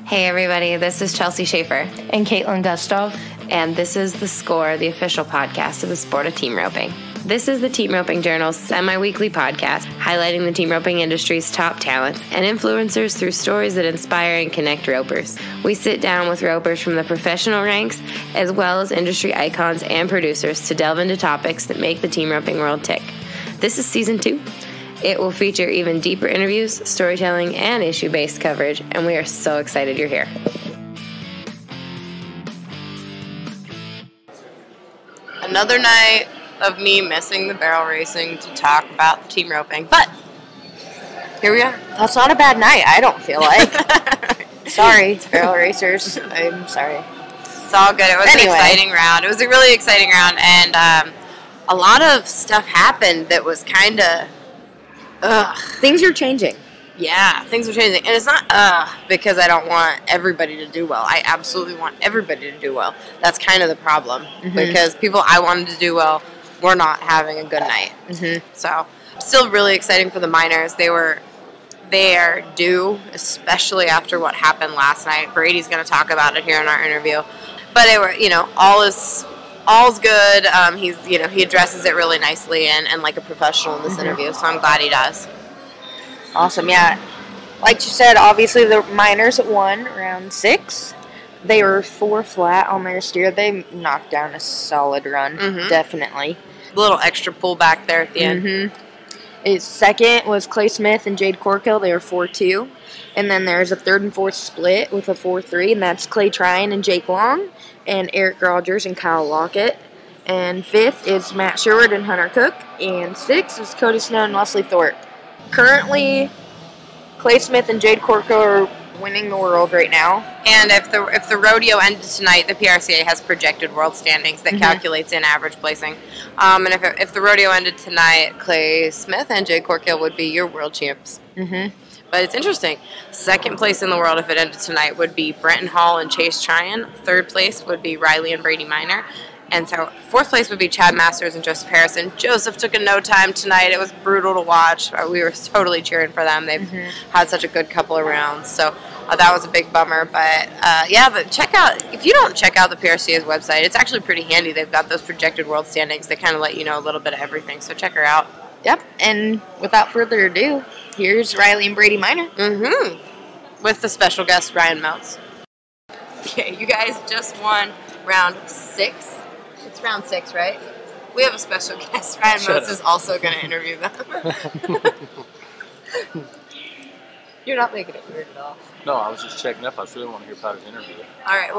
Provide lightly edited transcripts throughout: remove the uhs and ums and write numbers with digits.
Hey everybody, this is Chelsea Schaefer. And Caitlin Gustov. And this is The Score, the official podcast of the sport of team roping. This is the Team Roping Journal's semi-weekly podcast highlighting the team roping industry's top talents and influencers through stories that inspire and connect ropers. We sit down with ropers from the professional ranks as well as industry icons and producers to delve into topics that make the team roping world tick. This is Season 2. It will feature even deeper interviews, storytelling, and issue-based coverage, and we are so excited you're here. Another night of me missing the barrel racing to talk about the team roping, but here we are. That's not a bad night, I don't feel like. Sorry, barrel racers. I'm sorry. It's all good. It was an exciting round. It was a really exciting round, and a lot of stuff happened that was kind of... Things are changing. Yeah, things are changing. And it's not because I don't want everybody to do well. I absolutely want everybody to do well. That's kind of the problem. Because people I wanted to do well were not having a good night. So, still really exciting for the minors. They are due, especially after what happened last night. Brady's going to talk about it here in our interview. But they were, all's good. He addresses it really nicely and like a professional in this interview, so I'm glad he does. Awesome, yeah. Like you said, obviously the minors won round 6. They were 4 flat on their steer. They knocked down a solid run, definitely. A little extra pullback there at the end. His second was Clay Smith and Jade Corkill. They were 4-2. And then there's a third and fourth split with a 4-3, and that's Clay Tryon and Jake Long, and Eric Rogers and Kyle Lockett. And 5th is Matt Sherwood and Hunter Cook, and 6th is Cody Snow and Wesley Thorpe. Currently, Clay Smith and Jade Corkill are winning the world right now. And if the rodeo ended tonight, the PRCA has projected world standings that calculates in average placing. And if the rodeo ended tonight, Clay Smith and Jade Corkill would be your world champs. But it's interesting. 2nd place in the world, if it ended tonight, would be Brenton Hall and Chase Tryon. 3rd place would be Riley and Brady Minor. And so 4th place would be Chad Masters and Joseph Harrison. Joseph took a no time tonight. It was brutal to watch. We were totally cheering for them. They've had such a good couple of rounds. So that was a big bummer. But if you don't check out the PRCA's website, it's actually pretty handy. They've got those projected world standings that kind of let you know a little bit of everything. So check her out. Yep. And without further ado, here's Riley and Brady Minor. With the special guest, Ryan Meltz. Okay, you guys just won round 6. It's round 6, right? We have a special guest. Ryan Meltz is also going to interview them. You're not making it weird at all. No, I was just checking up. I really want to hear about his interview. All right,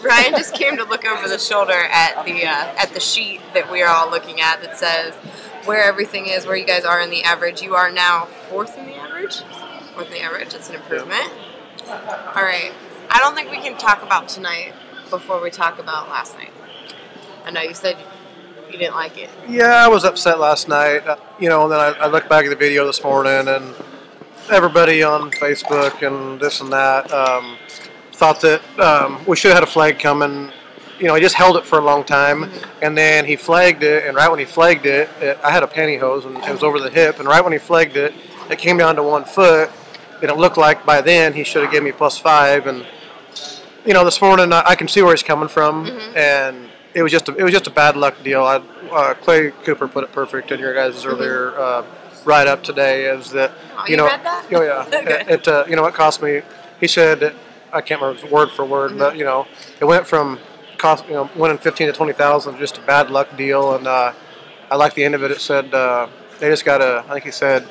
Ryan just came to look over the shoulder at the sheet that we are all looking at that says where everything is, where you guys are in the average. You are now 4th in the average. 4th in the average. It's an improvement. All right. I don't think we can talk about tonight before we talk about last night. I know you said you didn't like it. Yeah, I was upset last night. And then I looked back at the video this morning, and everybody on Facebook and this and that thought that we should have had a flag coming. He just held it for a long time, and then he flagged it, and right when he flagged it, I had a pantyhose, and it was over the hip, and right when he flagged it, it came down to 1 foot, and it looked like by then he should have given me +5, and, this morning I can see where he's coming from, and it was just a bad luck deal. Clay Cooper put it perfect in your guys' earlier write-up today, is that, you read that? Oh, yeah. It cost me, he said, I can't remember word for word, but, it went from winning 15 to 20,000, just a bad luck deal, and I like the end of it. It said they just gotta, I think he said,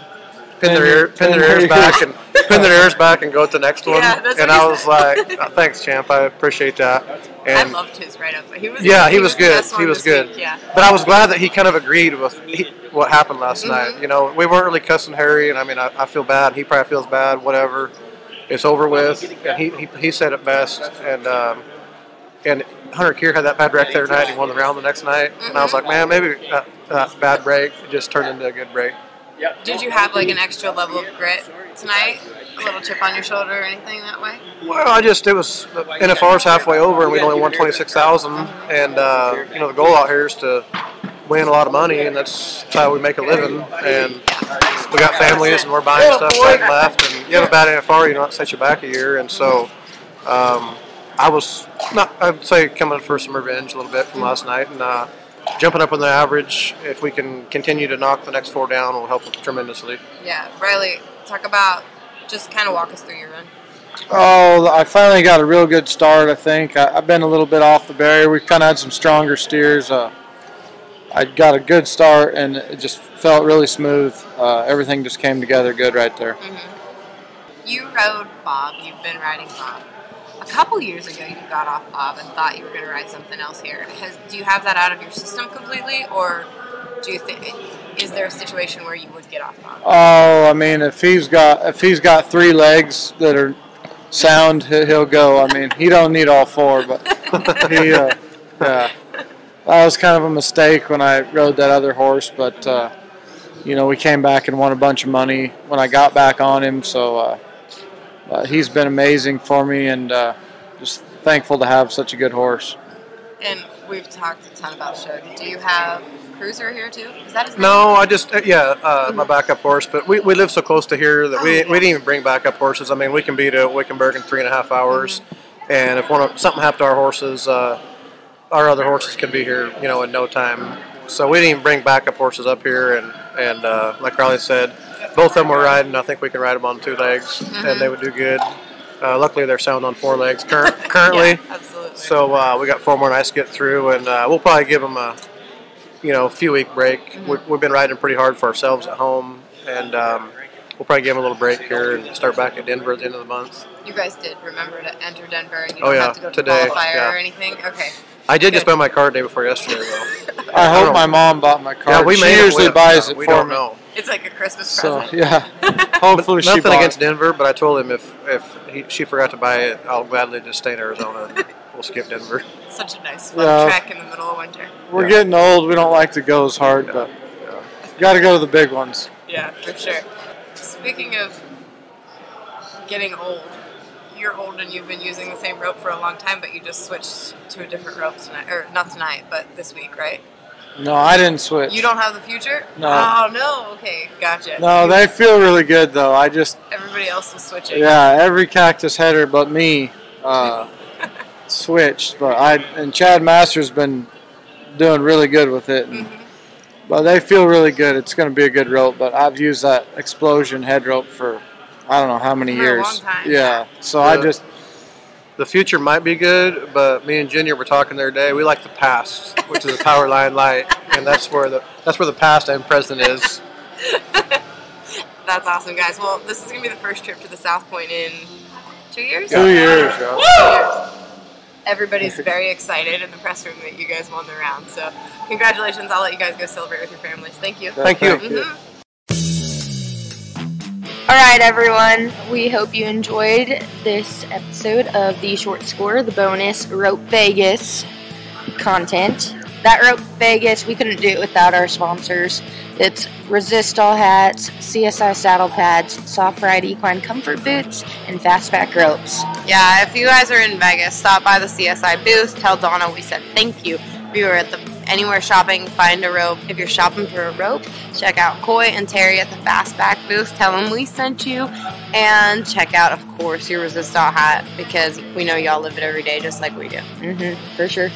pin their ears back and go to the next one. And I was like, thanks, champ, I appreciate that. And I loved his write-up. He was good. He was good. Yeah. But I was glad that he kind of agreed with what happened last night. We weren't really cussing Harry, and I mean, I feel bad. He probably feels bad. Whatever, it's over with. And he said it best. And Hunter Keir had that bad wreck the other night. He won the round the next night, and I was like, man, maybe that bad break just turned into a good break. Did you have like an extra level of grit tonight? A little chip on your shoulder or anything that way? Well, it was NFR's halfway over, and we only won 26,000. And the goal out here is to win a lot of money, and that's how we make a living. And we got families, and we're buying stuff right and left. And you have a bad NFR, you don't set you back a year, and so I was I'd say coming for some revenge a little bit from last night, and jumping up on the average. If we can continue to knock the next 4 down, will help tremendously. Yeah, Riley, talk about, just kind of walk us through your run. Oh, I finally got a real good start, I think. I've been a little bit off the barrier. We kind of had some stronger steers. I got a good start, and it just felt really smooth. Everything just came together good right there. Mm-hmm. You rode Bob. You've been riding Bob. A couple years ago, you got off Bob and thought you were going to ride something else here. Do you have that out of your system completely, or do you think, is there a situation where you would get off Bob? Oh, I mean, if he's got 3 legs that are sound, he'll go. I mean, he don't need all 4, but yeah, that was kind of a mistake when I rode that other horse. But you know, we came back and won a bunch of money when I got back on him. So he's been amazing for me, and just thankful to have such a good horse. And we've talked a ton about Shug. Do you have Cruiser here too? Is that his name? No, I just my backup horse. But we live so close to here that we didn't even bring backup horses. I mean, we can be to Wickenburg in 3.5 hours, and if something happened to our horses, our other horses can be here, you know, in no time. So we didn't even bring backup horses up here, and like Riley said, both of them were riding. I think we can ride them on 2 legs, and they would do good. Luckily, they're sound on 4 legs currently. Yeah, absolutely. So we got 4 more nights to get through, and we'll probably give them a few week break. We've been riding pretty hard for ourselves at home, and we'll probably give them a little break here and start back at Denver at the end of the month. You guys did remember to enter Denver, and you don't have to go to today, qualifier or anything? Okay. I did just buy my car the day before yesterday, though. I hope my mom bought my card. Yeah, she usually buys it we for don't me. know. It's like a Christmas So present. yeah, hopefully she Nothing bought against it. Denver, but I told him if she forgot to buy it, I'll gladly just stay in Arizona and we'll skip Denver. Such a nice fun trek in the middle of winter. We're getting old. We don't like to go as hard, but got to go to the big ones. Yeah, for sure. Speaking of getting old, you're old and you've been using the same rope for a long time, but you just switched to a different rope tonight, or not tonight, but this week, right? No, I didn't switch. You don't have the future? No. Oh, no. Okay, gotcha. No, they feel really good, though. Everybody else is switching. Yeah, every cactus header but me switched. And Chad Masters been doing really good with it. And, but they feel really good. It's going to be a good rope, but I've used that Explosion head rope for I don't know how many years. For a long time. Yeah, so The future might be good, but me and Junior were talking the other day. We like the past, which is a power line light, and that's where the past and present is. That's awesome, guys. Well, this is going to be the first trip to the South Point in 2 years? 2 years, yeah. 2 years. Everybody's very excited in the press room that you guys won the round. So congratulations. I'll let you guys go celebrate with your families. Thank you. Thank you. All right, everyone. We hope you enjoyed this episode of the Short Score, the bonus Rope Vegas content. That Rope Vegas, we couldn't do it without our sponsors. It's Resist All Hats, CSI Saddle Pads, Soft Ride Equine Comfort Boots, and Fastback Ropes. Yeah, if you guys are in Vegas, stop by the CSI booth. Tell Donna we said thank you. If you were at anywhere shopping, find a rope. If you're shopping for a rope, check out Coy and Terry at the Fastback booth. Tell them we sent you. And check out, of course, your Resist All hat, because we know y'all live it every day just like we do. For sure.